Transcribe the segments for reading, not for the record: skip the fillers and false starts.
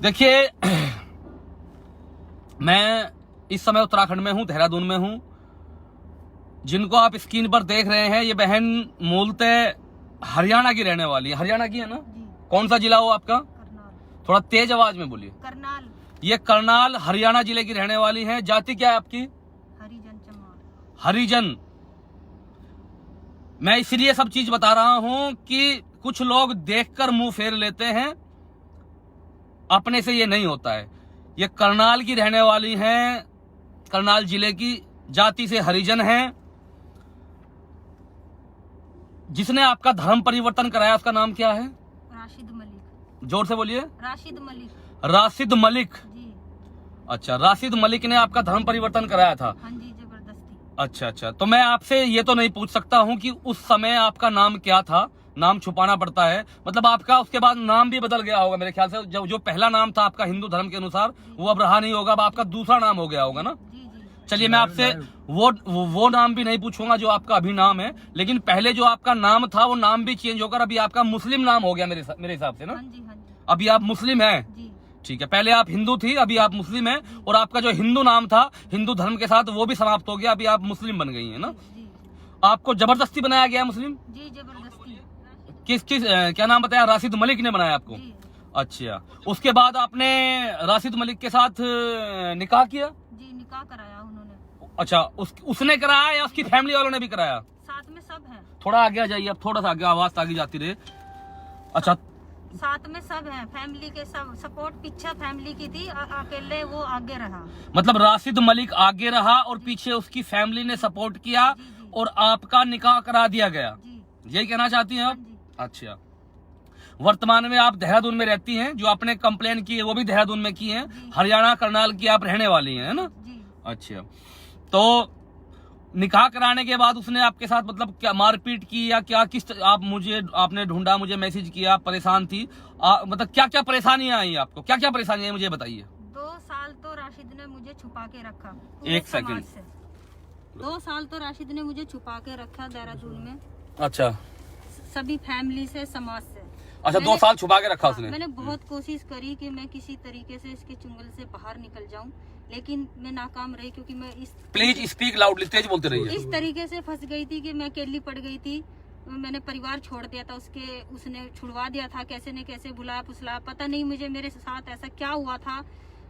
देखिए, मैं इस समय उत्तराखंड में हूं, देहरादून में हूं। जिनको आप स्क्रीन पर देख रहे हैं, ये बहन मूलतः हरियाणा की रहने वाली है। हरियाणा की है ना? कौन सा जिला हो आपका? करनाल। थोड़ा तेज आवाज में बोलिए। करनाल। ये करनाल हरियाणा जिले की रहने वाली है। जाति क्या है आपकी? हरिजन चमार। हरिजन। मैं इसलिए सब चीज बता रहा हूं कि कुछ लोग देखकर मुंह फेर लेते हैं, अपने से ये नहीं होता है। ये करनाल की रहने वाली हैं, करनाल जिले की, जाति से हरिजन हैं। जिसने आपका धर्म परिवर्तन कराया उसका नाम क्या है? राशिद मलिक। जोर से बोलिए। राशिद मलिक। राशिद मलिक। जी। अच्छा, राशिद मलिक ने आपका धर्म परिवर्तन कराया था? हाँ जी, जबरदस्ती। अच्छा अच्छा, तो मैं आपसे ये तो नहीं पूछ सकता हूं कि उस समय आपका नाम क्या था? नाम छुपाना पड़ता है, मतलब आपका उसके बाद नाम भी बदल गया होगा मेरे ख्याल से। जो पहला नाम था आपका हिंदू धर्म के अनुसार, वो अब रहा नहीं होगा, अब आपका दूसरा नाम हो गया होगा ना? जी जी। चलिए, मैं आपसे वो नाम भी नहीं पूछूंगा जो आपका अभी नाम है, लेकिन पहले जो आपका नाम था वो नाम भी चेंज होकर अभी आपका मुस्लिम नाम हो गया मेरे हिसाब से ना? हाँ जी हाँ जी। अभी आप मुस्लिम हैं? जी। ठीक है, पहले आप हिंदू थी, अभी आप मुस्लिम हैं, और आपका जो हिंदू नाम था हिंदू धर्म के साथ वो भी समाप्त हो गया, अभी आप मुस्लिम बन गई हैं ना? जी। आपको जबरदस्ती बनाया गया मुस्लिम? जी, जबरदस्ती। किस क्या नाम बताया? राशिद मलिक ने बनाया आपको? जी। अच्छा, उसके बाद आपने राशिद मलिक के साथ निकाह किया? जी, निकाह कराया उन्होंने। अच्छा, उसने कराया या उसकी फैमिली वालों ने भी कराया? साथ में सब है। थोड़ा आगे आ जाइए, अब थोड़ा सा आगे, आवाज आगे जाती रहे। अच्छा, साथ में सब है, फैमिली के सब सपोर्ट पीछे फैमिली की थी, अकेले वो आगे रहा। मतलब राशिद मलिक आगे रहा और पीछे उसकी फैमिली ने सपोर्ट किया, जी, जी। और आपका निकाह करा दिया गया। जी। यही कहना चाहती हैं हाँ आप? जी। अच्छा, वर्तमान में आप देहरादून में रहती हैं, जो आपने कंप्लेन की है वो भी देहरादून में की है, जी। हरियाणा करनाल की आप रहने वाली हैं, है ना? जी। अच्छा, तो निकाह कराने के बाद उसने आपके साथ मतलब क्या मारपीट की या क्या? आपने ढूंढा, मुझे मैसेज किया, परेशान थी, मतलब क्या क्या परेशानियां आई आपको? क्या क्या परेशानियां आई मुझे बताइए। 2 साल तो राशिद ने मुझे छुपा के रखा। एक सेकंड। 2 साल तो राशिद ने मुझे छुपा के रखा देहरादून में, अच्छा सभी फैमिली से, समाज से। अच्छा, 2 साल छुपा के रखा उसने? मैंने बहुत कोशिश करी कि मैं किसी तरीके से इसके चुंगल से बाहर निकल जाऊं, लेकिन मैं नाकाम रही, क्योंकि मैं प्लीज स्पीक लाउडली, तेज बोलते रहिए। इस तरीके से फंस गई थी कि मैं अकेली पड़ गई थी। मैंने परिवार छोड़ दिया था, उसने छुड़वा दिया था, कैसे न कैसे बुलाया फुसलाया, पता नहीं मुझे मेरे साथ ऐसा क्या हुआ था,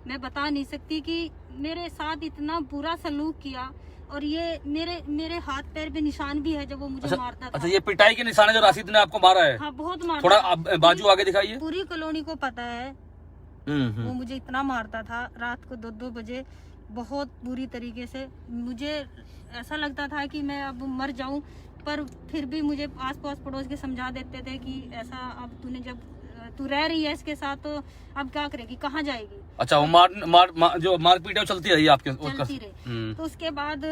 मैं बता नहीं सकती कि मेरे साथ इतना बुरा सलूक किया। और ये मेरे हाथ पैर पे निशान भी है जब वो मुझे मारता था। अच्छा, ये पिटाई के निशान है जो राशिद ने आपको मारा है? हाँ, बहुत मारता। थोड़ा बाजू आगे दिखाइए। पूरी कॉलोनी को पता है। वो मुझे इतना मारता था, रात को 2-2 बजे, बहुत बुरी तरीके से। मुझे ऐसा लगता था कि मैं अब मर जाऊं, पर फिर भी मुझे आस पास पड़ोस के समझा देते थे कि ऐसा, अब तूने जब तू रह रही है इसके साथ तो अब क्या करेगी, कहाँ जाएगी। अच्छा, वो जो मारपीट है वो चलती रही आपके? चलती रही। तो उसके बाद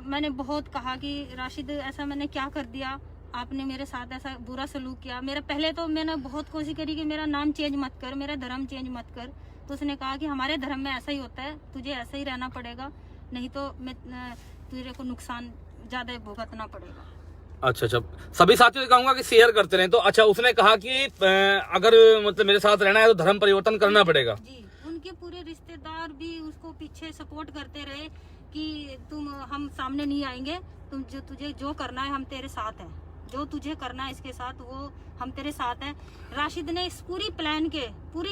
मैंने बहुत कहा कि राशिद, ऐसा मैंने क्या कर दिया, आपने मेरे साथ ऐसा बुरा सलूक किया। पहले तो मैंने बहुत कोशिश करी कि मेरा नाम चेंज मत कर, मेरा धर्म चेंज मत कर। तो उसने कहा कि हमारे धर्म में ऐसा ही होता है, तुझे ऐसा ही रहना पड़ेगा, नहीं तो तुझे को नुकसान ज्यादा भुगतना पड़ेगा। अच्छा अच्छा, सभी साथियों से कहूंगा कि शेयर करते रहें। तो अच्छा, उसने कहा कि अगर मतलब मेरे साथ रहना है तो धर्म परिवर्तन करना पड़ेगा। जी, उनके पूरे रिश्तेदार भी उसको पीछे सपोर्ट करते रहे कि हम सामने नहीं आएंगे, तुझे जो करना है हम तेरे साथ हैं, जो तुझे करना है इसके साथ वो हम तेरे साथ हैं। राशिद ने इस पूरी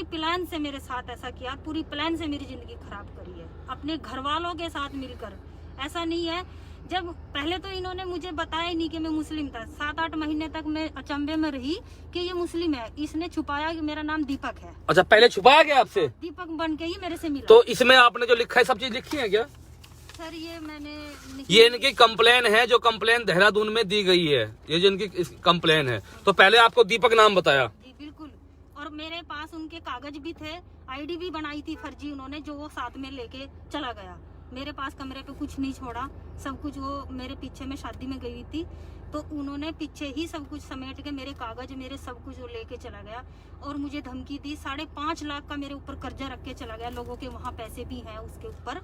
प्लान से मेरे साथ ऐसा किया, पूरी प्लान से मेरी जिंदगी खराब करी है, अपने घर वालों के साथ मिलकर। ऐसा नहीं है, जब पहले तो इन्होंने मुझे बताया ही नहीं कि मैं मुस्लिम था। 7-8 महीने तक मैं अचंभे में रही कि ये मुस्लिम है। इसने छुपाया कि मेरा नाम दीपक है। अच्छा, पहले छुपाया गया आपसे? दीपक बन के ही मेरे से मिला। तो इसमें आपने जो लिखा है सब चीज लिखी है क्या? सर, ये मैंने नहीं। ये इनकी कंप्लेन है, जो कंप्लेन देहरादून में दी गई है, ये जो इनकी कंप्लेन है। तो पहले आपको दीपक नाम बताया? जी बिल्कुल, और मेरे पास उनके कागज भी थे, आईडी भी बनाई थी फर्जी उन्होंने, जो वो साथ में लेके चला गया। मेरे पास कमरे पे कुछ नहीं छोड़ा, सब कुछ वो मेरे पीछे में शादी में गई थी, तो उन्होंने पीछे ही सब कुछ समेट के मेरे कागज, मेरे सब कुछ वो लेके चला गया। और मुझे धमकी दी, 5.5 लाख का मेरे ऊपर कर्जा रख के चला गया। लोगों के वहाँ पैसे भी हैं उसके ऊपर।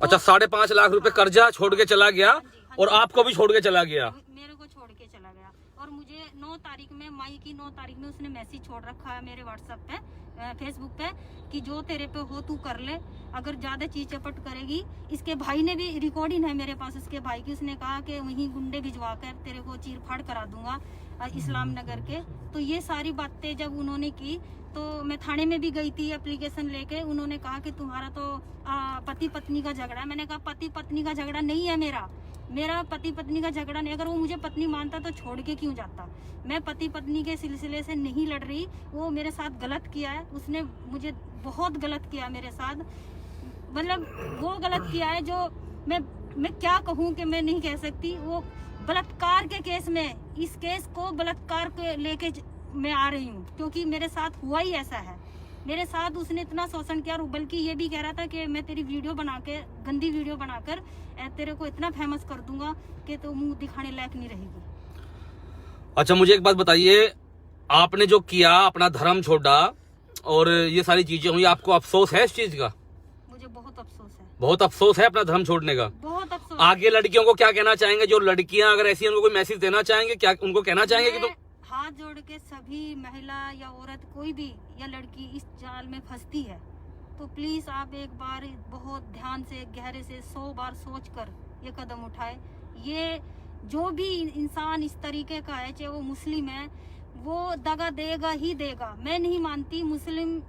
अच्छा, 5.5 लाख रुपए कर्जा छोड़ के चला गया, और आपको भी छोड़ के चला गया? मेरे को छोड़ के चला गया। और मुझे 9 तारीख में, मई की 9 तारीख में उसने मैसेज छोड़ रखा है मेरे व्हाट्सएप पे फेसबुक पे कि जो तेरे पे हो तू कर ले, अगर ज्यादा चीज चपट करेगी। इसके भाई ने भी रिकॉर्डिंग है मेरे पास, उसके भाई की, उसने कहा कि वहीं गुंडे भिजवा कर तेरे को चीर फाड़ करा दूंगा इस्लाम नगर के। तो ये सारी बातें जब उन्होंने की तो मैं थाने में भी गई थी एप्लीकेशन लेके। उन्होंने कहा कि तुम्हारा तो पति पत्नी का झगड़ा है। मैंने कहा पति पत्नी का झगड़ा नहीं है मेरा पति पत्नी का झगड़ा नहीं। अगर वो मुझे पत्नी मानता तो छोड़ के क्यों जाता। मैं पति पत्नी के सिलसिले से नहीं लड़ रही। वो मेरे साथ गलत किया है, उसने मुझे बहुत गलत किया मेरे साथ, मतलब वो गलत किया है जो मैं क्या कहूँ कि मैं नहीं कह सकती। वो बलात्कार के केस में, इस केस को बलात्कार के लेके मैं आ रही हूँ, क्योंकि मेरे साथ हुआ ही ऐसा है। मेरे साथ उसने इतना शोषण किया, बल्कि ये भी कह रहा था कि मैं तेरी वीडियो बना के, गंदी वीडियो बनाकर तेरे को इतना फेमस कर दूंगा कि तो मुंह दिखाने लायक नहीं रहेगी। अच्छा, मुझे एक बात बताइए, आपने जो किया, अपना धर्म छोड़ा और ये सारी चीजें हुई, आपको अफसोस है इस चीज का? मुझे बहुत अफसोस है। बहुत अफसोस है अपना धर्म छोड़ने का? बहुत अफसोस। आगे लड़कियों को क्या कहना चाहेंगे, जो लड़कियां अगर ऐसी, उनको कोई मैसेज देना चाहेंगे क्या? उनको कहना चाहेंगे कि तुम हाथ जोड़ के सभी महिला या औरत कोई भी या लड़की इस जाल में फंसती है तो प्लीज आप एक बार बहुत ध्यान से, गहरे से 100 बार सोचकर ये कदम उठाए। ये जो भी इंसान इस तरीके का है, चाहे वो मुस्लिम है, वो दगा देगा ही देगा। मैं नहीं मानती मुस्लिम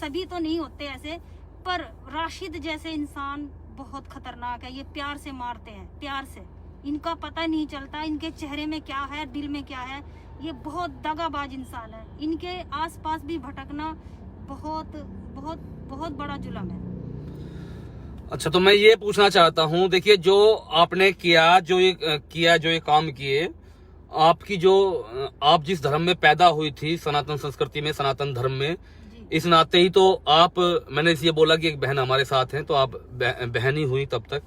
सभी तो नहीं होते ऐसे, पर राशिद जैसे इंसान बहुत खतरनाक है। ये प्यार से मारते हैं, प्यार से। इनका पता नहीं चलता इनके चेहरे में क्या है, दिल में क्या है। ये बहुत दगाबाज इंसान है। इनके आसपास भी भटकना बहुत बहुत बहुत बड़ा जुल्म है। अच्छा, तो मैं ये पूछना चाहता हूँ, देखिए जो आपने किया, जो ये काम किए, आपकी जो, आप जिस धर्म में पैदा हुई थी, सनातन संस्कृति में, सनातन धर्म में, इस नाते ही तो आप, मैंने इसलिए बोला कि एक बहन हमारे साथ है तो आप बहन ही हुई तब तक।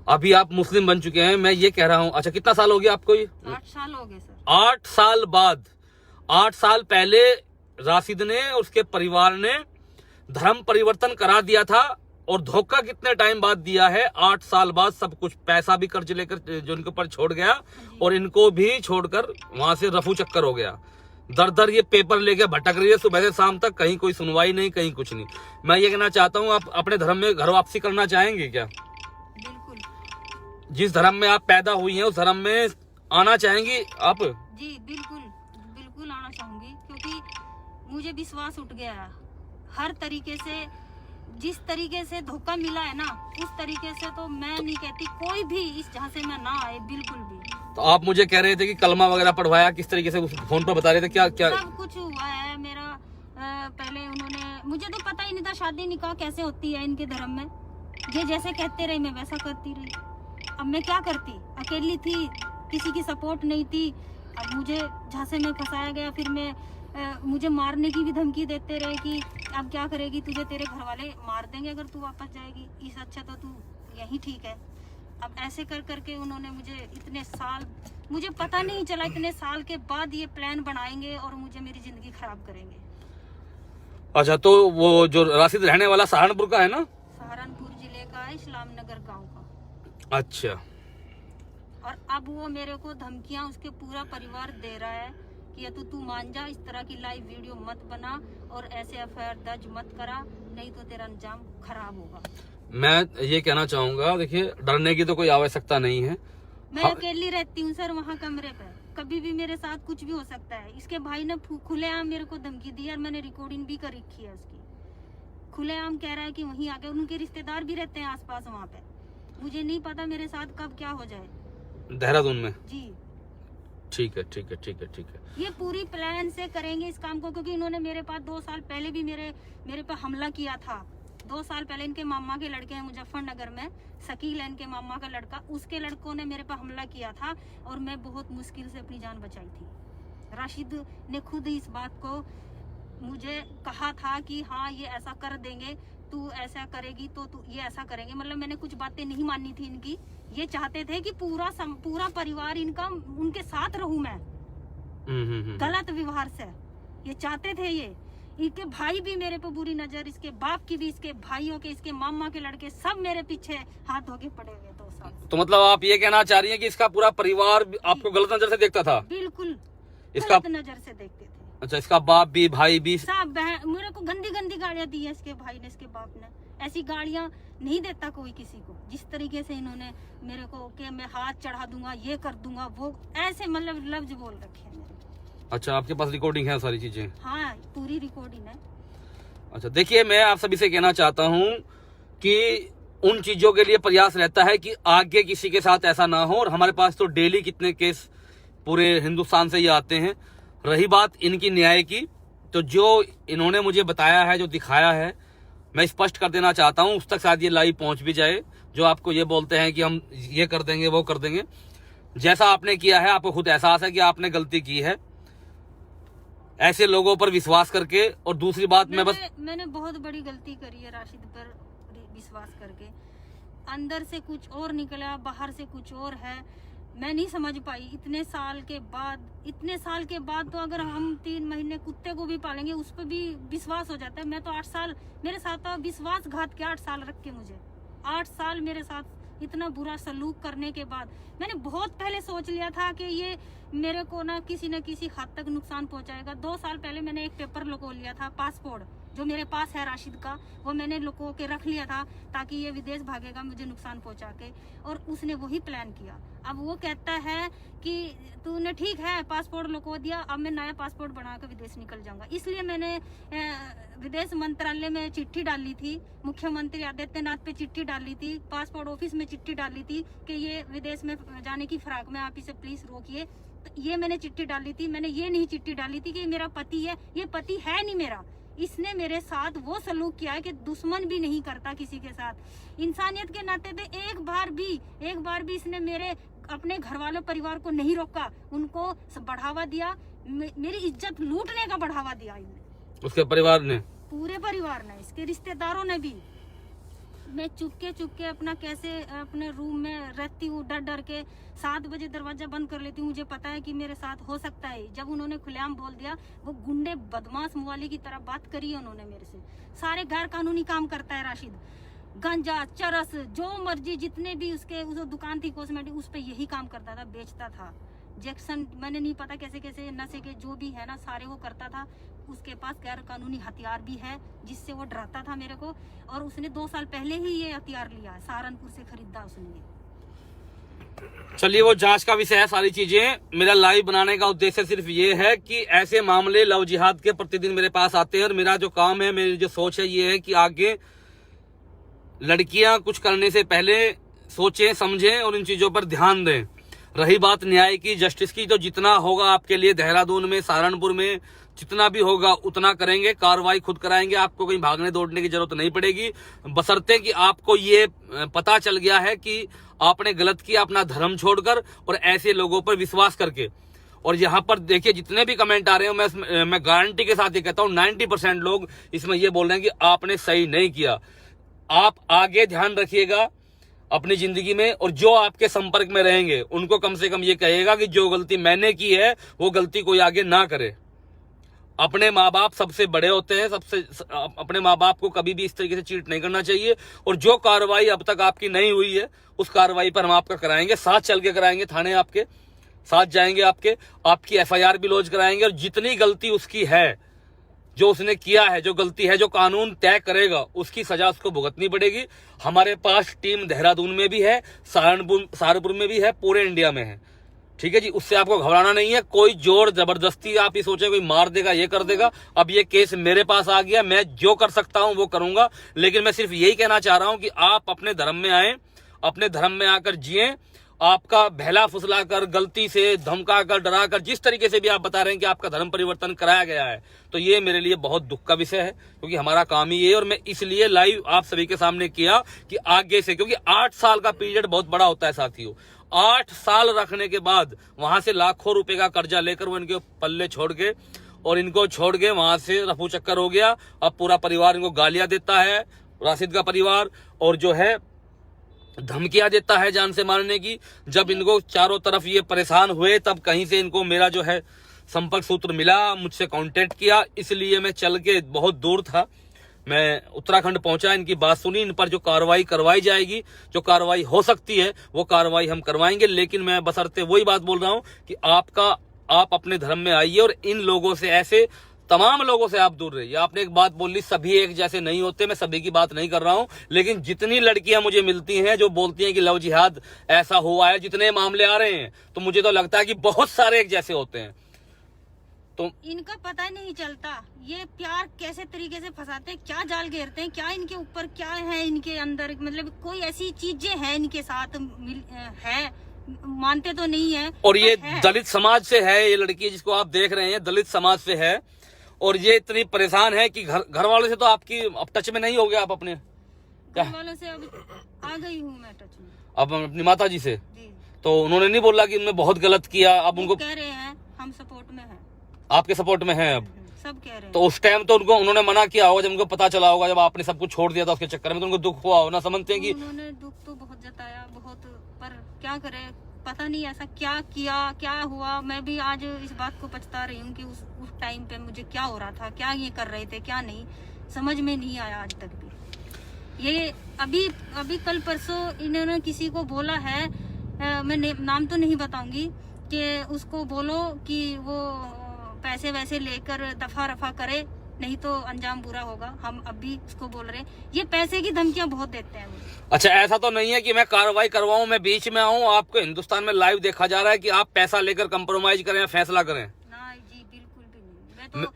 अभी आप मुस्लिम बन चुके हैं, मैं ये कह रहा हूँ। अच्छा, कितना साल हो गया आपको? 8 साल हो गए सर। 8 साल बाद, 8 साल पहले राशिद ने, उसके परिवार ने धर्म परिवर्तन करा दिया था, और धोखा कितने टाइम बाद दिया है? 8 साल बाद सब कुछ, पैसा भी कर्ज लेकर जो इनके ऊपर छोड़ गया, और इनको भी छोड़कर वहां से रफू चक्कर हो गया। दर दर ये पेपर लेके भटक रही है सुबह से शाम तक, कहीं कोई सुनवाई नहीं, कहीं कुछ नहीं। मैं ये कहना चाहता हूँ, आप अपने धर्म में घर वापसी करना चाहेंगे क्या? बिल्कुल। जिस धर्म में आप पैदा हुई हैं उस धर्म में आना चाहेंगी आप? जी बिल्कुल, बिल्कुल आना चाहूंगी, क्योंकि मुझे विश्वास उठ गया है हर तरीके से। जिस तरीके से धोखा मिला है ना, उस तरीके से तो मैं नहीं कहती कोई भी इस जहाँ से मैं ना आए, बिल्कुल भी। तो आप मुझे कह रहे थे कि कलमा वगैरह पढ़वाया, किस तरीके से उस फोन पर बता रहे थे, क्या क्या सब कुछ हुआ है मेरा। पहले उन्होंने, मुझे तो पता ही नहीं था शादी निकाह कैसे होती है इनके धर्म में। ये जैसे कहते रहे मैं वैसा करती रही। अब मैं क्या करती, अकेली थी, किसी की सपोर्ट नहीं थी। अब मुझे जहाँ से मैं फंसाया गया, फिर मैं मुझे मारने की भी धमकी देते रहे कि अब क्या करेगी, तुझे तेरे घर वाले मार देंगे अगर तू वापस जाएगी, इससे अच्छा तो तू यही ठीक है। अब ऐसे कर करके उन्होंने मुझे इतने साल, मुझे पता नहीं चला, इतने साल के बाद ये प्लान बनाएंगे और मुझे मेरी जिंदगी खराब करेंगे। अच्छा, तो वो जो राशिद रहने वाला सहारनपुर का है ना? सहारनपुर जिले का है, इस्लाम नगर गाँव का। अच्छा। और अब वो मेरे को धमकियां, उसके पूरा परिवार दे रहा है कि या तो तू मान जा, इस तरह की लाइव वीडियो मत बना और ऐसे एफआईआर दर्ज मत करा, नहीं तो तेरा अंजाम खराब होगा। मैं ये कहना चाहूंगा, देखिए डरने की तो कोई आवश्यकता नहीं है। मैं अकेली रहती हूँ सर वहाँ कमरे पे, कभी भी मेरे साथ कुछ भी हो सकता है। इसके भाई ने खुलेआम मेरे को धमकी दी और मैंने रिकॉर्डिंग भी कर रखी है उसकी। खुलेआम कह रहा है कि वहीं आके, उनके रिश्तेदार भी रहते हैं आसपास वहाँ पे। मुझे नहीं पता मेरे साथ कब क्या हो जाए। देहरादून में? जी ठीक है, ठीक है, ठीक है, ठीक है। ये पूरी प्लान से करेंगे इस काम को, क्योंकि इन्होंने मेरे पास 2 साल पहले भी मेरे पे हमला किया था। 2 साल पहले इनके मामा के लड़के हैं मुजफ्फरनगर में, शकील है इनके मामा का लड़का, उसके लड़कों ने मेरे पे हमला किया था और मैं बहुत मुश्किल से अपनी जान बचाई थी। राशिद ने खुद इस बात को मुझे कहा था कि हाँ ये ऐसा कर देंगे, तू ऐसा करेगी तो तू ये ऐसा करेंगे। मतलब मैंने कुछ बातें नहीं मानी थी इनकी। ये चाहते थे कि पूरा परिवार इनका, उनके साथ रहूं मैं गलत व्यवहार से। ये चाहते थे ये। इनके भाई भी मेरे पे बुरी नजर, इसके बाप की भी, इसके भाइयों के, इसके मामा के लड़के, सब मेरे पीछे हाथ धोके पड़े हुए 2 साल। तो मतलब आप ये कहना चाह रही हैं कि इसका पूरा परिवार आपको गलत नजर से देखता था? बिल्कुल इसका गलत नजर से देखते थे। अच्छा, इसका बाप भी, भाई भी? सब बहन, मेरे को गंदी गंदी गाड़ियां दी है इसके भाई ने, इसके बाप ने। ऐसी गाड़ियां नहीं देता कोई किसी को। जिस तरीके से इन्होंने मेरे को कि मैं हाथ चढ़ा दूंगा, ये कर दूंगा, वो ऐसे मतलब लफ्ज बोल रखे हैं मेरे को। अच्छा, आपके पास रिकॉर्डिंग है सारी चीजें? हाँ, पूरी रिकॉर्डिंग है। अच्छा, देखिए, मैं आप सभी से कहना चाहता हूँ कि उन चीजों के लिए प्रयास रहता है कि आगे किसी के साथ ऐसा ना हो। और हमारे पास तो डेली कितने केस पूरे हिंदुस्तान से ही आते हैं। रही बात इनकी न्याय की, तो जो इन्होंने मुझे बताया है, जो दिखाया है, मैं स्पष्ट कर देना चाहता हूं, उस तक शायद ये लाइव पहुंच भी जाए। जो आपको ये बोलते हैं कि हम ये कर देंगे, वो कर देंगे, जैसा आपने किया है, आपको खुद एहसास है कि आपने गलती की है ऐसे लोगों पर विश्वास करके। और दूसरी बात, मैंने बहुत बड़ी गलती करी है राशिद पर विश्वास करके। अंदर से कुछ और निकला, बाहर से कुछ और है। मैं नहीं समझ पाई इतने साल के बाद। तो अगर हम 3 महीने कुत्ते को भी पालेंगे, उस पर भी विश्वास हो जाता है। मैं तो 8 साल मेरे साथ तो विश्वासघात के 8 साल रख के, मुझे 8 साल मेरे साथ इतना बुरा सलूक करने के बाद मैंने बहुत पहले सोच लिया था कि ये मेरे को ना किसी हद तक नुकसान पहुंचाएगा। 2 साल पहले मैंने एक पेपर लुको लिया था, पासपोर्ट जो मेरे पास है राशिद का, वो मैंने लुको के रख लिया था ताकि ये विदेश भागेगा मुझे नुकसान पहुंचा के। और उसने वही प्लान किया। अब वो कहता है कि तूने ठीक है पासपोर्ट लुको दिया, अब मैं नया पासपोर्ट बना कर विदेश निकल जाऊंगा। इसलिए मैंने विदेश मंत्रालय में चिट्ठी डाली थी, मुख्यमंत्री आदित्यनाथ पे चिट्ठी डाली थी, पासपोर्ट ऑफिस में चिट्ठी डाली थी कि ये विदेश में जाने की फिराक में आप इसे प्लीज रोकिए। तो ये मैंने चिट्ठी डाली थी। मैंने ये नहीं चिट्ठी डाली थी कि मेरा पति है, ये पति है नहीं मेरा। इसने मेरे साथ वो सलूक किया है कि दुश्मन भी नहीं करता किसी के साथ। इंसानियत के नाते पे एक बार भी इसने मेरे अपने घर वालों परिवार को नहीं रोका, उनको बढ़ावा दिया, मेरी इज्जत लूटने का बढ़ावा दिया इन्हें। उसके परिवार ने, पूरे परिवार ने, इसके रिश्तेदारों ने भी। मैं चुपके अपना कैसे अपने रूम में रहती हूँ, डर के 7 बजे दरवाजा बंद कर लेती हूँ। मुझे पता है कि मेरे साथ हो सकता है। जब उन्होंने खुलेआम बोल दिया, वो गुंडे बदमाश मुवाली की तरह बात करी है उन्होंने मेरे से। सारे गैर कानूनी काम करता है राशिद, गांजा, चरस, जो मर्जी, जितने भी उसके उस दुकान थी कॉस्मेटिक, उस पे यही काम करता था, बेचता था। जैक्सन, मैंने नहीं पता कैसे नशे के जो भी है ना, सारे वो करता था। उसके पास गैर कानूनी हथियार भी है जिससे वो डराता था मेरे को। और उसने 2 साल पहले ही ये हथियार लिया है, सहारनपुर से खरीदा उसने। चलिए, वो जांच का विषय है सारी चीजें। मेरा लाइव बनाने का उद्देश्य सिर्फ ये है कि ऐसे मामले लव जिहाद के प्रतिदिन मेरे पास आते हैं। और मेरा जो काम है, मेरी जो सोच है, ये है कि आगे लड़कियां कुछ करने से पहले सोचें, समझें और इन चीजों पर ध्यान दें। रही बात न्याय की, जस्टिस की, तो जितना होगा आपके लिए देहरादून में, सहारनपुर में, जितना भी होगा उतना करेंगे। कार्रवाई खुद कराएंगे, आपको कहीं भागने दौड़ने की जरूरत नहीं पड़ेगी, बशर्ते कि आपको ये पता चल गया है कि आपने गलत किया अपना धर्म छोड़कर और ऐसे लोगों पर विश्वास करके। और यहाँ पर देखिए, जितने भी कमेंट आ रहे हैं, मैं गारंटी के साथ ये कहता हूँ 90% लोग इसमें ये बोल रहे हैं कि आपने सही नहीं किया। आप आगे ध्यान रखिएगा अपनी जिंदगी में, और जो आपके संपर्क में रहेंगे उनको कम से कम ये कहिएगा कि जो गलती मैंने की है वो गलती कोई आगे ना करे। अपने माँ बाप सबसे बड़े होते हैं, अपने माँ बाप को कभी भी इस तरीके से चीट नहीं करना चाहिए। और जो कार्रवाई अब तक आपकी नहीं हुई है, उस कार्रवाई पर हम आपका कराएंगे, साथ चल के कराएंगे, थाने आपके साथ जाएंगे, आपकी FIR भी लॉन्च कराएंगे। और जितनी गलती उसकी है, जो उसने किया है, जो गलती है, जो कानून तय करेगा, उसकी सजा उसको भुगतनी पड़ेगी। हमारे पास टीम देहरादून में भी है, सहारनपुर में भी है, पूरे इंडिया में है। ठीक है जी, उससे आपको घबराना नहीं है। कोई जोर जबरदस्ती आप ये सोचे कोई मार देगा, ये कर देगा। अब ये केस मेरे पास आ गया, मैं जो कर सकता हूं वो करूंगा। लेकिन मैं सिर्फ यही कहना चाह रहा हूं कि आप अपने धर्म में आए, अपने धर्म में आकर जिए। आपका बहला फुसला कर, गलती से धमका कर, डरा कर, जिस तरीके से भी आप बता रहे हैं कि आपका धर्म परिवर्तन कराया गया है, तो ये मेरे लिए बहुत दुख का विषय है, क्योंकि हमारा काम ही ये है। और मैं इसलिए लाइव आप सभी के सामने किया कि आगे से, क्योंकि 8 साल का पीरियड बहुत बड़ा होता है साथियों। 8 साल रखने के बाद वहां से लाखों रुपए का कर्जा लेकर वो इनके पल्ले छोड़ के, और इनको छोड़ के वहां से रफू चक्कर हो गया। अब पूरा परिवार इनको गालियां देता है, राशिद का परिवार, और जो है धमकियां देता है जान से मारने की। जब इनको चारों तरफ ये परेशान हुए, तब कहीं से इनको मेरा जो है संपर्क सूत्र मिला, मुझसे कांटेक्ट किया। इसलिए मैं चल के, बहुत दूर था, मैं उत्तराखंड पहुंचा, इनकी बात सुनी, इन पर जो कार्रवाई करवाई जाएगी, जो कार्रवाई हो सकती है वो कार्रवाई हम करवाएंगे। लेकिन मैं बशर्ते वही बात बोल रहा हूं कि आपका आप अपने धर्म में आइए और इन लोगों से, ऐसे तमाम लोगों से आप दूर रहिए। आपने एक बात बोली, सभी एक जैसे नहीं होते, मैं सभी की बात नहीं कर रहा हूं, लेकिन जितनी लड़कियां मुझे मिलती हैं जो बोलती हैं कि लव जिहाद ऐसा हुआ है, जितने मामले आ रहे हैं, तो मुझे तो लगता है कि बहुत सारे एक जैसे होते हैं। तो इनका पता नहीं चलता ये प्यार कैसे तरीके से फंसाते हैं, क्या जाल घेरते हैं, क्या इनके ऊपर क्या है, इनके अंदर मतलब कोई ऐसी चीजें हैं इनके साथ है, मानते तो नहीं है। और ये है। दलित समाज से है, ये लड़की जिसको आप देख रहे हैं दलित समाज से है, और ये इतनी परेशान है कि घर वालों से तो आपकी अब टच में नहीं हो गया आप अपने? घर वालों से अब आ गई हूँ मैं टच में, अब अपनी माता जी से। जी। तो उन्होंने नहीं बोला कि उन्होंने बहुत गलत किया? अब उनको कह रहे हैं हम सपोर्ट में हैं, आपके सपोर्ट में हैं अब? सब कह रहे हैं। तो उस टाइम तो उन्होंने मना किया होगा, जब उनको पता चला होगा, जब आपने सब कुछ छोड़ दिया था उसके चक्कर में, तो उनको दुख हुआ हो ना? समझते हैं कि उन्होंने दुख तो बहुत जताया, बहुत, पर क्या करे, पता नहीं ऐसा क्या किया, क्या हुआ। मैं भी आज इस बात को पछता रही हूँ कि उस टाइम पे मुझे क्या हो रहा था, क्या ये कर रहे थे, क्या नहीं, समझ में नहीं आया आज तक भी। ये अभी कल परसों इन्होंने किसी को बोला है, मैं नाम तो नहीं बताऊंगी, कि उसको बोलो कि वो पैसे वैसे लेकर दफा रफा करे, नहीं तो अंजाम बुरा होगा। हम अभी उसको बोल रहे हैं, ये पैसे की धमकियां बहुत देते हैं वो। अच्छा, ऐसा तो नहीं है कि मैं कार्रवाई करवाऊं, मैं बीच में आऊं? आपको हिंदुस्तान में लाइव देखा जा रहा है कि आप पैसा लेकर कंप्रोमाइज करें या फैसला करें? ना जी, बिल्कुल भी नहीं।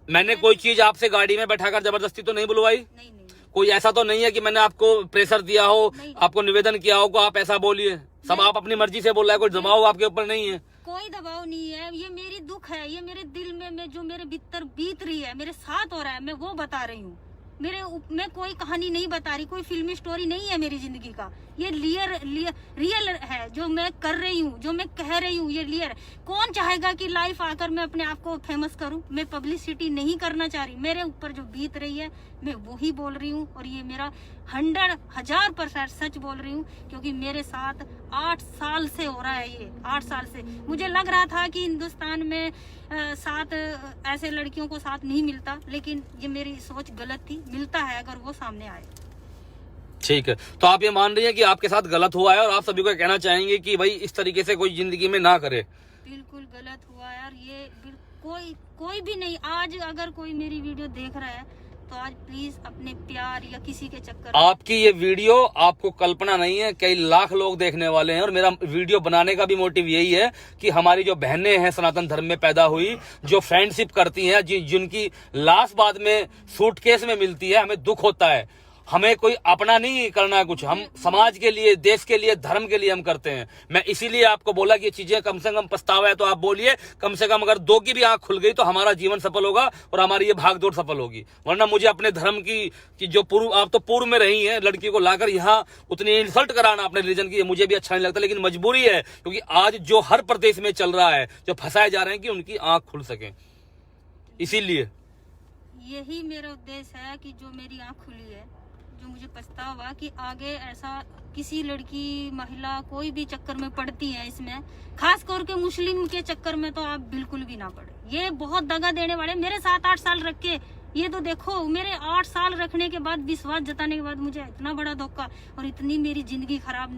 मैंने कोई चीज आपसे गाड़ी में बैठाकर जबरदस्ती तो नहीं बुलवाई? नहीं। कोई ऐसा तो नहीं है कि मैंने आपको प्रेशर दिया हो, आपको निवेदन किया हो को आप ऐसा बोलिए? सब आप अपनी मर्जी से बोल रहा है, कोई दबाव आपके ऊपर नहीं है? कोई दबाव नहीं है, ये मेरी दुख है, ये मेरे दिल में जो मेरे भीतर बीत रही है, मेरे साथ हो रहा है, मैं वो बता रही हूँ। मैं कोई कहानी नहीं बता रही, कोई फिल्मी स्टोरी नहीं है मेरी जिंदगी का। ये रियल है जो मैं कर रही हूँ, जो मैं कह रही हूँ, ये रियल। कौन चाहेगा कि लाइफ आकर मैं अपने आप को फेमस करूँ? मैं पब्लिसिटी नहीं करना चाह रही, मेरे ऊपर जो बीत रही है मैं वही बोल रही हूँ, और ये मेरा 100,000% सच बोल रही हूँ, क्योंकि मेरे साथ 8 साल से हो रहा है ये। 8 साल से मुझे लग रहा था कि हिंदुस्तान में साथ ऐसे लड़कियों को साथ नहीं मिलता, लेकिन ये मेरी सोच गलत थी, मिलता है अगर वो सामने आए। ठीक है, तो आप ये मान रही हैं कि आपके साथ गलत हुआ है, और आप सभी को कहना चाहेंगे कि भाई इस तरीके से कोई जिंदगी में ना करे? बिल्कुल गलत हुआ यार, ये कोई भी नहीं। आज अगर कोई मेरी वीडियो देख रहा है तो आज प्लीज अपने प्यार या किसी के चक्कर में, आपकी ये वीडियो आपको कल्पना नहीं है, कई लाख लोग देखने वाले हैं, और मेरा वीडियो बनाने का भी मोटिव यही है कि हमारी जो बहनें हैं सनातन धर्म में पैदा हुई, जो फ्रेंडशिप करती हैं, जिनकी लाश बाद में सूटकेस में मिलती है, हमें दुख होता है। हमें कोई अपना नहीं करना है कुछ, हम समाज के लिए, देश के लिए, धर्म के लिए हम करते हैं। मैं इसीलिए आपको बोला कि ये चीजें कम से कम पछतावा है तो आप बोलिए, कम से कम अगर 2 की भी आंख खुल गई तो हमारा जीवन सफल होगा और हमारी ये भागदौड़ सफल होगी। वरना मुझे अपने धर्म की जो पूर्व, आप तो पूर्व में रही हैं, लड़की को लाकर यहाँ उतनी इंसल्ट कराना अपने रिलीजन की, मुझे भी अच्छा नहीं लगता, लेकिन मजबूरी है, क्योंकि आज जो हर प्रदेश में चल रहा है, जो फंसाए जा रहे हैं कि उनकी आंख खुल सके, इसीलिए यही मेरा उद्देश्य है कि जो मेरी आंख खुली है, जो मुझे पछतावा कि आगे ऐसा किसी लड़की, महिला, कोई भी चक्कर में पड़ती है इसमें, खास करके मुस्लिम के चक्कर में तो आप बिल्कुल भी ना पड़े। ये बहुत दगा देने वाले, मेरे साथ 8 साल रख के, ये तो देखो मेरे 8 साल रखने के बाद, विश्वास जताने के बाद मुझे इतना बड़ा धोखा और इतनी मेरी जिंदगी खराब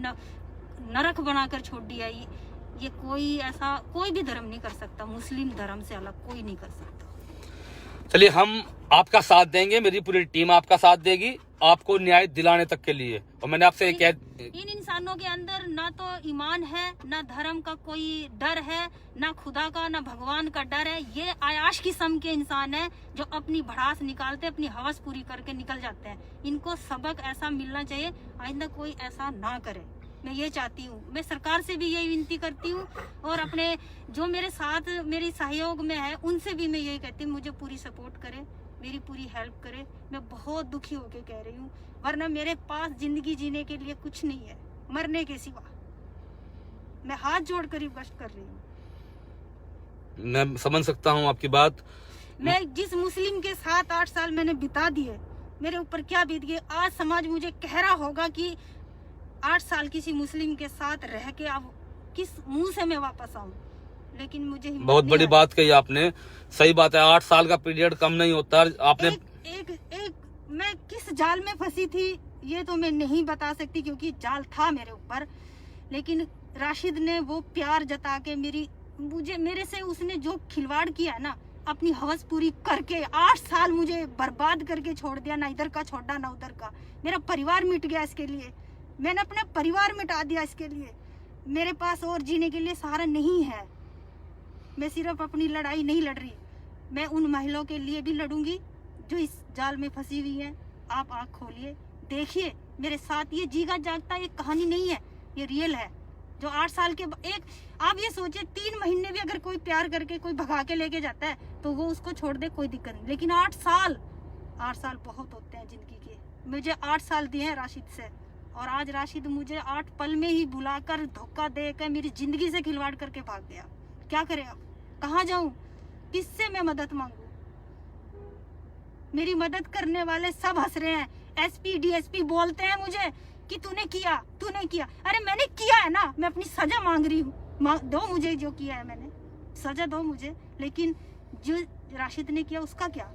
नरक बनाकर छोड़ दिया। ये कोई भी धर्म नहीं कर सकता, मुस्लिम धर्म से अलग कोई नहीं कर सकता। चलिए, हम आपका साथ देंगे, मेरी पूरी टीम आपका साथ देगी, आपको न्याय दिलाने तक के लिए। और मैंने आपसे इन इंसानों के अंदर ना तो ईमान है, ना धर्म का कोई डर है, ना खुदा का, ना भगवान का डर है। ये आयाश किस्म के इंसान है जो अपनी भड़ास निकालते, अपनी हवस पूरी करके निकल जाते हैं। इनको सबक ऐसा मिलना चाहिए, आइंदा कोई ऐसा ना करे। मैं ये चाहती हूँ, मैं सरकार से भी यही विनती करती हूँ, और अपने जो मेरे साथ मेरी सहयोग में है उनसे भी मैं यही कहती हूँ, मुझे पूरी सपोर्ट करे, मेरी पूरी हेल्प करे। मैं बहुत दुखी होके कह रही हूँ, वरना मेरे पास जिंदगी जीने के लिए कुछ नहीं है मरने के सिवा। मैं हाथ जोड़कर रिक्वेस्ट कर रही हूँ। मैं समझ सकता हूँ आपकी बात। मैं जिस मुस्लिम के साथ 8 साल मैंने बिता दिए, मेरे ऊपर क्या बीत गई, आज समाज मुझे कह रहा होगा कि 8 साल किसी मुस्लिम के साथ रह के अब किस मुंह से मैं वापस आऊं, लेकिन मुझे बहुत बड़ी बात कही आपने, सही बात है। 8 साल का पीरियड कम नहीं होता। आपने एक मैं किस जाल में फंसी थी ये तो मैं नहीं बता सकती, क्योंकि जाल था मेरे ऊपर, लेकिन राशिद ने वो प्यार जता के मेरी मुझे मेरे से उसने जो खिलवाड़ किया है ना, अपनी हवस पूरी करके 8 साल मुझे बर्बाद करके छोड़ दिया, ना इधर का छोड़ा ना उधर का। मेरा परिवार मिट गया इसके लिए, मैंने अपना परिवार मिटा दिया इसके लिए। मेरे पास और जीने के लिए सहारा नहीं है। मैं सिर्फ अपनी लड़ाई नहीं लड़ रही, मैं उन महिलाओं के लिए भी लड़ूंगी जो इस जाल में फंसी हुई है। आप आँख खोलिए, देखिए मेरे साथ, ये जीगा जागता एक कहानी नहीं है, ये रियल है। जो 8 साल के एक, आप ये सोचिए 3 महीने भी अगर कोई प्यार करके कोई भगा के लेके जाता है तो वो उसको छोड़ दे, कोई दिक्कत नहीं। लेकिन 8 साल बहुत होते हैं जिंदगी के। मुझे 8 साल दिए हैं राशिद से, और आज राशिद मुझे 8 पल में ही बुलाकर धोखा देकर मेरी जिंदगी से खिलवाड़ करके भाग गया। क्या करें अब, कहाँ जाऊं, किससे मैं मदद मांगू? मेरी मदद करने वाले सब हंस रहे हैं। एसपी डीएसपी बोलते हैं मुझे कि तूने किया। अरे मैंने किया है ना, मैं अपनी सजा मांग रही हूँ, दो मुझे जो किया है मैंने, सजा दो मुझे। लेकिन जो राशिद ने किया उसका क्या,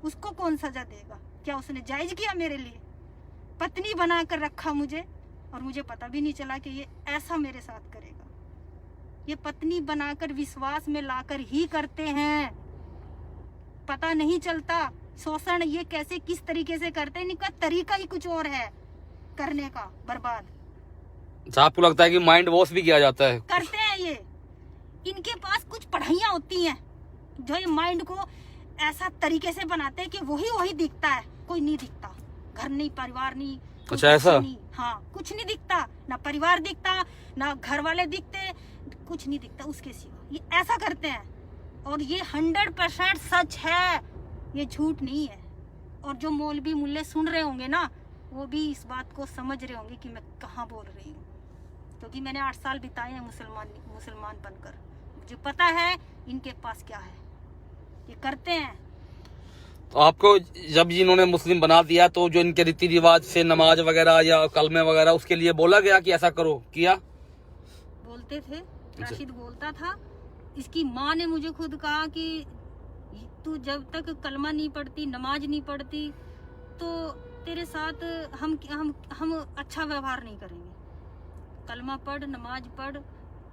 उसको कौन सजा देगा? क्या उसने जायज किया मेरे लिए? पत्नी बनाकर रखा मुझे, और मुझे पता भी नहीं चला कि ये ऐसा मेरे साथ करेगा। ये पत्नी बनाकर विश्वास में लाकर ही करते हैं, पता नहीं चलता शोषण ये कैसे किस तरीके से करते हैं। इनका तरीका ही कुछ और है करने का, बर्बाद। अच्छा, आपको लगता है कि माइंड वॉश भी किया जाता है? करते हैं ये, इनके पास कुछ पढ़ाइयाँ होती हैं जो ये माइंड को ऐसा तरीके से बनाते हैं कि वही दिखता है, कोई नहीं दिखता। घर नहीं, परिवार नहीं। अच्छा, ऐसा? हाँ, कुछ नहीं दिखता, ना परिवार दिखता, ना घर वाले दिखते, कुछ नहीं दिखता उसके सिवा। ये ऐसा करते हैं, और ये 100% सच है, ये झूठ नहीं है। और जो मौलवी मुल्ले सुन रहे होंगे ना, वो भी इस बात को समझ रहे होंगे कि मैं कहाँ बोल रही हूँ, क्योंकि मैंने 8 साल बिताए हैं मुसलमान बनकर। मुझे पता है इनके पास क्या है, ये करते हैं। तो आपको जब इन्होंने मुस्लिम बना दिया तो जो इनके रीति रिवाज से नमाज वगैरह या कलमे वगैरह, उसके लिए बोला गया कि ऐसा करो, किया? बोलते थे, राशिद बोलता था। इसकी माँ ने मुझे खुद कहा कि तू जब तक कलमा नहीं पढ़ती, नमाज नहीं पढ़ती, तो तेरे साथ हम अच्छा व्यवहार नहीं करेंगे। कलमा पढ़, नमाज पढ़।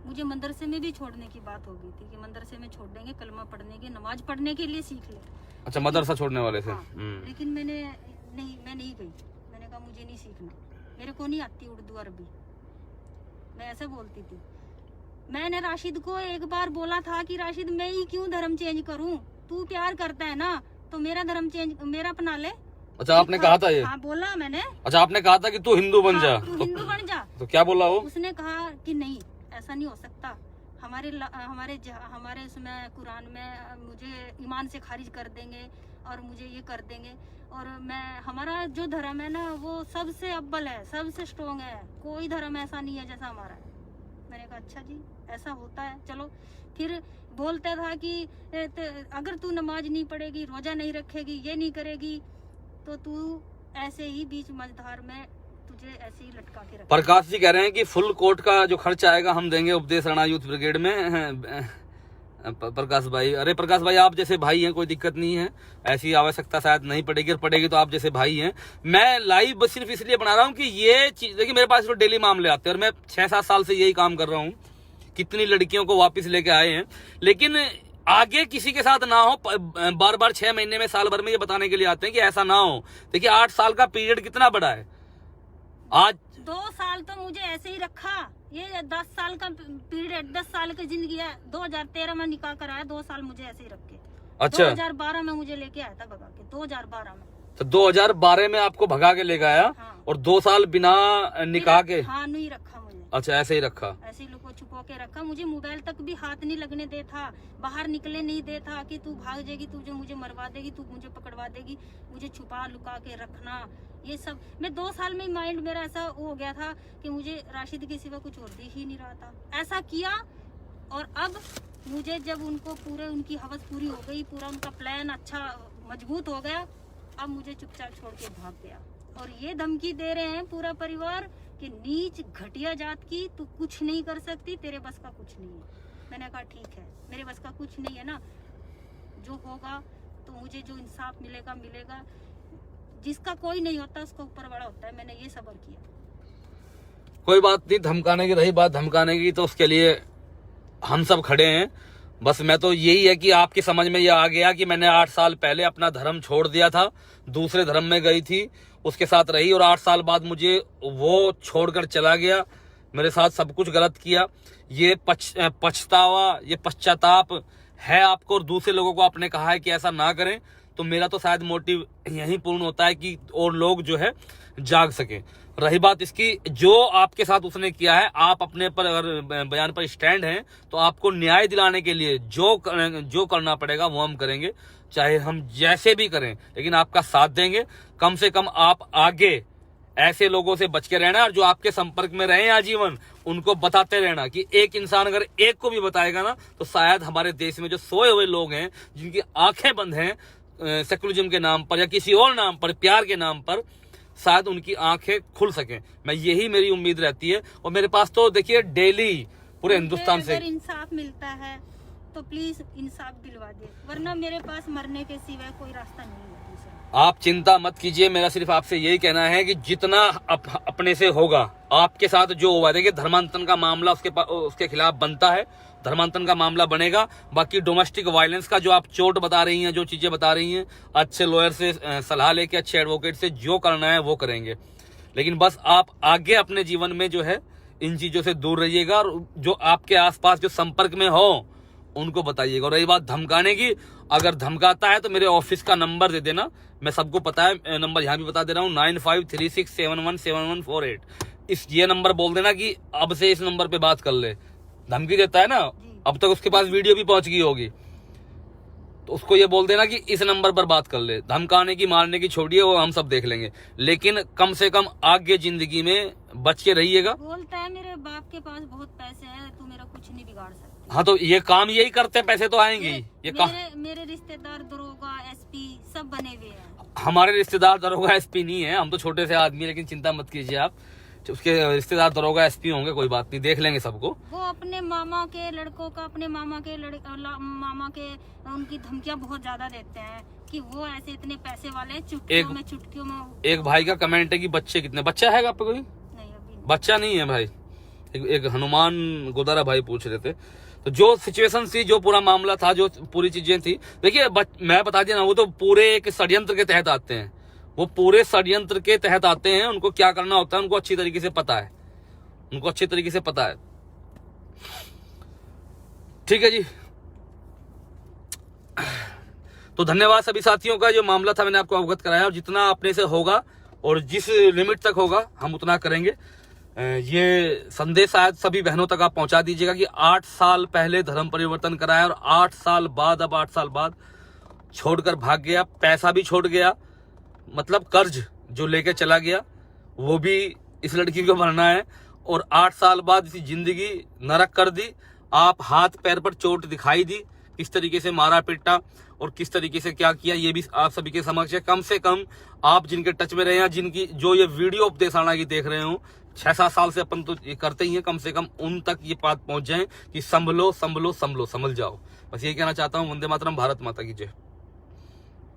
मुझे मदरसे में भी छोड़ने की बात हो गई थी कि मदरसे में छोड़ देंगे, कलमा पढ़ने के, नमाज पढ़ने के लिए सीख ले। अच्छा, मदरसा छोड़ने वाले थे? हाँ, लेकिन मैं नहीं गई। मैंने कहा मुझे नहीं सीखना, मेरे को नहीं आती उर्दू अरबी, मैं ऐसे बोलती थी। मैंने राशिद को एक बार बोला था कि राशिद मैं ही क्यों धर्म चेंज करूं, तू प्यार करता है ना तो मेरा धर्म चेंज, मेरा अपना ले। अच्छा, आपने कहा था ये? हाँ, बोला मैंने। अच्छा, आपने कहा था कि तू हिंदू बन जा। तू हिंदू बन जा। तो क्या बोला वो? उसने कहा कि नहीं, ऐसा नहीं हो सकता, हमारे उसमें कुरान में मुझे ईमान से खारिज कर देंगे और मुझे ये कर देंगे, और हमारा जो धर्म है ना वो सबसे अव्वल है, सबसे स्ट्रॉन्ग है, कोई धर्म ऐसा नहीं है जैसा हमारा है। मैंने कहा अच्छा जी, ऐसा होता है, चलो। फिर बोलता था कि अगर तू नमाज नहीं पढ़ेगी, रोजा नहीं रखेगी, ये नहीं करेगी, तो तू ऐसे ही बीच मझधार में तुझे ऐसे ही लटका के रख। प्रकाश जी कह रहे हैं कि फुल कोर्ट का जो खर्चा आएगा हम देंगे उपदेश राणा यूथ ब्रिगेड में। प्रकाश भाई, अरे प्रकाश भाई, आप जैसे भाई हैं, कोई दिक्कत नहीं है, ऐसी आवश्यकता शायद नहीं पड़ेगी, और पड़ेगी तो आप जैसे भाई हैं। मैं लाइव बस सिर्फ इसलिए बना रहा हूँ कि ये चीज देखिए, मेरे पास तो डेली मामले आते हैं, और मैं 6-7 साल से यही काम कर रहा हूँ। कितनी लड़कियों को वापस लेके आए हैं, लेकिन आगे किसी के साथ ना हो, बार 6 महीने में, साल भर में ये बताने के लिए आते हैं कि ऐसा ना हो। देखिए 8 साल का पीरियड कितना बड़ा है। आज 2 साल तो मुझे ऐसे ही रखा, ये 10 साल का पीरियड, 10 साल की जिंदगी है। 2013 में निकाह कराया, 2 साल मुझे ऐसे ही रखे। अच्छा, 2012 में मुझे लेके आया था भगा के, 2012 में। तो 2012 में आपको भगा के ले गया? हाँ। और 2 साल बिना निकाह के? हाँ, नहीं रखा मुझे। अच्छा, ऐसे ही रखा? ऐसे ही लोगों छुपा के रखा। मुझे मोबाइल तक भी हाथ नहीं लगने दे था, बाहर निकले नहीं दे था कि तू भाग जाएगी, तू जो मुझे मरवा देगी, तू मुझे पकड़वा देगी, मुझे छुपा लुका के रखना, ये सब। मैं 2 साल में माइंड मेरा ऐसा हो गया था कि मुझे राशिद के सिवा कुछ और दिख ही नहीं रहा था। ऐसा किया, और अब मुझे जब उनको पूरे उनकी हवस पूरी हो गई, पूरा उनका प्लान अच्छा मजबूत हो गया, अब मुझे चुपचाप छोड़ के भाग गया। और ये धमकी दे रहे हैं पूरा परिवार कि नीच घटिया जात की, तू कुछ नहीं कर सकती, तेरे बस का कुछ नहीं है। मैंने कहा ठीक है, मेरे बस का कुछ नहीं है ना, जो होगा तो मुझे जो इंसाफ मिलेगा मिलेगा। जिसका कोई नहीं होता उसका ऊपर वाला होता है, मैंने ये सब्र किया। कोई बात नहीं, धमकाने की रही बात, धमकाने की तो उसके लिए हम सब खड़े हैं। बस मैं तो यही है कि आपकी समझ में ये आ गया कि मैंने 8 साल पहले अपना धर्म छोड़ दिया था, दूसरे धर्म में गई थी, उसके साथ रही और 8 साल बाद मुझे वो छोड़कर चला गया, मेरे साथ सब कुछ गलत किया। ये पछतावा, ये पश्चाताप है आपको और दूसरे लोगों को आपने कहा है कि ऐसा ना करें, तो मेरा तो शायद मोटिव यही पूर्ण होता है कि और लोग जो है जाग सके। रही बात इसकी, जो आपके साथ उसने किया है, आप अपने पर अगर बयान पर स्टैंड हैं तो आपको न्याय दिलाने के लिए जो करना पड़ेगा वो हम करेंगे, चाहे हम जैसे भी करें, लेकिन आपका साथ देंगे। कम से कम आप आगे ऐसे लोगों से बच के रहना और जो आपके संपर्क में रहे आजीवन उनको बताते रहना कि एक इंसान अगर एक को भी बताएगा ना तो शायद हमारे देश में जो सोए हुए लोग हैं, जिनकी आंखें बंद हैं सेकुलरिज्म के नाम पर या किसी और नाम पर, प्यार के नाम पर, शायद उनकी आंखें खुल सकें। मैं यही मेरी उम्मीद रहती है। और मेरे पास तो देखिए डेली पूरे हिंदुस्तान से अगर इंसाफ मिलता है तो प्लीज इंसाफ दिलवा दे, वरना मेरे पास मरने के सिवाय कोई रास्ता नहीं है दूसरा। आप चिंता मत कीजिए, मेरा सिर्फ आपसे यही कहना है कि जितना अपने से होगा आपके साथ जो हुआ, देखिए धर्मांतरण का मामला उसके खिलाफ बनता है, धर्मांतरण का मामला बनेगा। बाकी डोमेस्टिक वायलेंस का जो आप चोट बता रही हैं, जो चीजें बता रही हैं, अच्छे लॉयर से सलाह लेके, अच्छे एडवोकेट से जो करना है वो करेंगे। लेकिन बस आप आगे अपने जीवन में जो है इन चीजों से दूर रहिएगा और जो आपके आसपास जो संपर्क में हो उनको बताइएगा। और रही बात धमकाने की, अगर धमकाता है तो मेरे ऑफिस का नंबर दे देना, मैं सबको पता है, नंबर यहाँ भी बता दे रहा हूँ 9536717148। ये नंबर बोल देना कि अब से इस नंबर पे बात कर ले। धमकी देता है ना, अब तक उसके पास वीडियो भी पहुंच गई होगी, तो उसको ये बोल देना कि इस नंबर पर बात कर ले। धमकाने की, मारने की छोड़िए, वो हम सब देख लेंगे, लेकिन कम से कम आगे जिंदगी में बच के रहिएगा। बोलता है मेरे बाप के पास बहुत पैसे हैं, तू मेरा कुछ नहीं बिगाड़ सकती। हाँ तो ये काम यही करते हैं, पैसे तो आएंगे ही। मेरे रिश्तेदार दरोगा, एसपी सब बने हुए हैं। हमारे रिश्तेदार दरोगा एसपी नहीं है, हम तो छोटे से आदमी, लेकिन चिंता मत कीजिए आप, उसके रिश्तेदार दरोगा एसपी होंगे, कोई बात नहीं, देख लेंगे सबको। वो अपने मामा के लड़कों का, अपने मामा के उनकी धमकियां बहुत ज्यादा देते हैं कि वो ऐसे इतने पैसे वाले, चुटकियों में। एक भाई का कमेंट है कि बच्चे कितने, बच्चा है आपको? कोई नहीं, अभी बच्चा नहीं है भाई। एक हनुमान गोदारा भाई पूछ रहे थे। तो जो सिचुएशन थी, जो पूरा मामला था, जो पूरी चीजें थी, देखिए मैं बता दिया ना, वो तो पूरे एक षड्यंत्र के तहत आते हैं, वो पूरे षड्यंत्र के तहत आते हैं। उनको क्या करना होता है उनको अच्छी तरीके से पता है, उनको अच्छी तरीके से पता है। ठीक है जी, तो धन्यवाद सभी साथियों का। जो मामला था मैंने आपको अवगत कराया, और जितना अपने से होगा और जिस लिमिट तक होगा हम उतना करेंगे। ये संदेश शायद सभी बहनों तक आप पहुंचा दीजिएगा कि 8 साल पहले धर्म परिवर्तन कराया और 8 साल बाद, अब 8 साल बाद छोड़कर भाग गया, पैसा भी छोड़ गया, मतलब कर्ज जो लेके चला गया वो भी इस लड़की को भरना है, और 8 साल बाद इसी जिंदगी नरक कर दी। आप हाथ पैर पर चोट दिखाई दी, किस तरीके से मारा पीटा और किस तरीके से क्या किया, ये भी आप सभी के समक्ष है। कम से कम आप जिनके टच में रहे हैं, जिनकी जो ये वीडियो उपदेशाणा की देख रहे हो, 6-7 साल से अपन तो ये करते ही हैं, कम से कम उन तक ये बात पहुंच जाए कि संभलो संभलो संभलो, समझ जाओ। बस ये कहना चाहता हूँ। वंदे मातरम, भारत माता की जय।